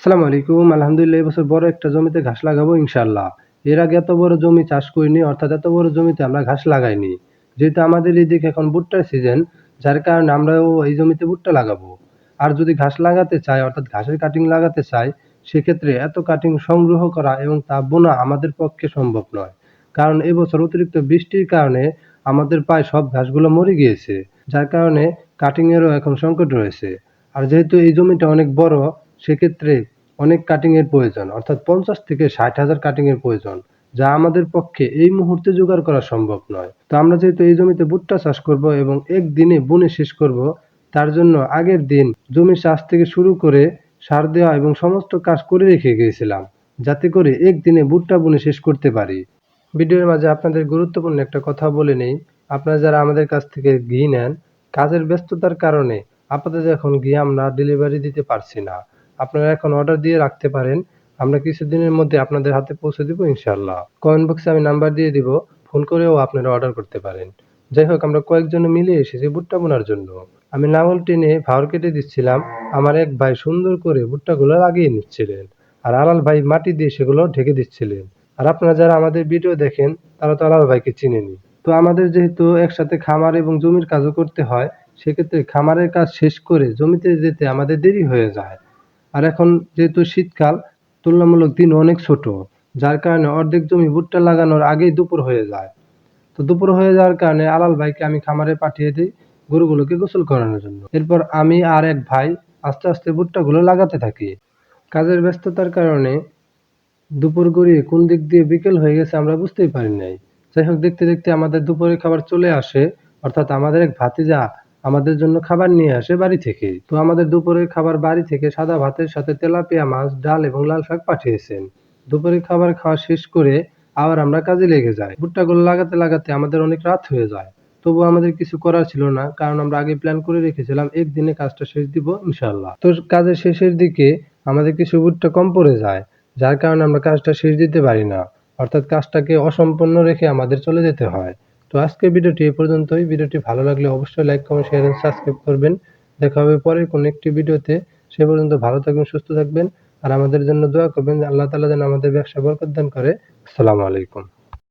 আসসালামু আলাইকুম। আলহামদুলিল্লাহ এবছর বড় একটা জমিতে ঘাস লাগাবো ইনশাআল্লাহ। এর আগে এত বড় জমি চাষ করিনি, অর্থাৎ এত বড় জমিতে আমরা ঘাস লাগাইনি। যেহেতু আমাদের এদিকে এখন ভুট্টার সিজন, যার কারণে আমরাও এই জমিতে ভুট্টা লাগাবো। আর যদি ঘাস লাগাতে চাই, অর্থাৎ ঘাসের কাটিং লাগাতে চাই, সেক্ষেত্রে এত কাটিং সংগ্রহ করা এবং তা বোনা আমাদের পক্ষে সম্ভব নয়। কারণ এবছর অতিরিক্ত বৃষ্টির কারণে আমাদের প্রায় সব ঘাসগুলো মরে গিয়েছে। যার কারণে কাটিং এরও এখন সংকট রয়েছে। আর যেহেতু এই জমিটা অনেক বড়, সেক্ষেত্রে অনেক কাটিং এর প্রয়োজন, অর্থাৎ 50 থেকে 60,000 কাটিং এর প্রয়োজন, যা আমাদের পক্ষে এই মুহূর্তে জোগাড় করা সম্ভব নয়। তো আমরা যেহেতু এই জমিতে ভুট্টা চাষ করব এবং একদিনে বুনে শেষ করব, তার জন্য আগের দিন জমির চাষ থেকে শুরু করে সার দেওয়া এবং সমস্ত কাজ করে রেখে গিয়েছিলাম, যাতে করে একদিনে ভুট্টা বুনে শেষ করতে পারি। ভিডিওর মাঝে আপনাদের গুরুত্বপূর্ণ একটা কথা বলে নেই। আপনারা যারা আমাদের কাছ থেকে ঘি নেন, কাজের ব্যস্ততার কারণে আপাতত এখন ঘি আমরা ডেলিভারি দিতে পারছি না। আপনারা এখন অর্ডার দিয়ে রাখতে পারেন। আমরা কিছুদিনের মধ্যে আপনাদের হাতে পৌঁছে দিব ইনশাআল্লাহ। কমেন্ট বক্সে আমি নাম্বার দিয়ে দিব, ফোন করেও আপনারা অর্ডার করতে পারেন। যাই হোক, আমরা কয়েকজন মিলে এসেছি ভুট্টা বোনার জন্য। আমি লাঙল টেনে ফাওর কেটে দিচ্ছিলাম, আমার এক ভাই সুন্দর করে ভুট্টাগুলো লাগিয়ে নিচ্ছিলেন, আর আলাল ভাই মাটি দিয়ে সেগুলো ঢেকে দিচ্ছিলেন। আর আপনারা যারা আমাদের ভিডিও দেখেন, তারা তো আলাল ভাইকে চিনেনি। তো আমাদের যেহেতু একসাথে খামার এবং জমির কাজও করতে হয়, সেক্ষেত্রে খামারের কাজ শেষ করে জমিতে যেতে আমাদের দেরি হয়ে যায়। আর এখন যেহেতু শীতকাল, তুলনামূলক দিন অনেক ছোট, যার কারণে অর্ধেক জমি ভুট্টা লাগানোর আগেই দুপুর হয়ে যায়। তো দুপুর হয়ে যাওয়ার কারণে আলাল ভাইকে আমি খামারে পাঠিয়ে দিই গরুগুলোকে গোসল করানোর জন্য। এরপর আমি আর এক ভাই আস্তে আস্তে ভুট্টাগুলো লাগাতে থাকি। কাজের ব্যস্ততার কারণে দুপুর গড়িয়ে কোন দিক দিয়ে বিকেল হয়ে গেছে আমরা বুঝতেই পারি নাই। যাই হোক, দেখতে দেখতে আমাদের দুপুরের খাবার চলে আসে, অর্থাৎ আমাদের এক ভাতিজা আমাদের জন্য খাবার নিয়ে আসে বাড়ি থেকে। তো আমাদের দুপুরের খাবার বাড়ি থেকে সাদা ভাতের সাথে তেলাপিয়া মাছ, ডাল এবং লাল শাক পাঠিয়েছেন। দুপুরের খাবার খাওয়া শেষ করে আবার আমরা কাজে লেগে যাই। ভুট্টাগুলো লাগাতে লাগাতে আমাদের অনেক রাত হয়ে যায়। তবুও আমাদের কিছু করার ছিল না, কারণ আমরা আগে প্ল্যান করে রেখেছিলাম একদিনে কাজটা শেষ দিব ইনশাআল্লাহ। তো কাজের শেষের দিকে আমাদের কিছু ভুট্টা কম পড়ে যায়, যার কারণে আমরা কাজটা শেষ দিতে পারি না, অর্থাৎ কাজটাকে অসম্পূর্ণ রেখে আমাদের চলে যেতে হয়। তো আজকের ভিডিওটি এ পর্যন্তই। ভিডিওটি ভালো লাগলে অবশ্যই লাইক, কমেন্ট, শেয়ার এবং সাবস্ক্রাইব করবেন। দেখা হবে পরের কোনো একটি ভিডিওতে। সে পর্যন্ত ভালো থাকবেন, সুস্থ থাকবেন, আর আমাদের জন্য দোয়া করবেন। আল্লাহ তাআলা যেন আমাদের ব্যবসায় বরকত দান করে। আসসালামু আলাইকুম।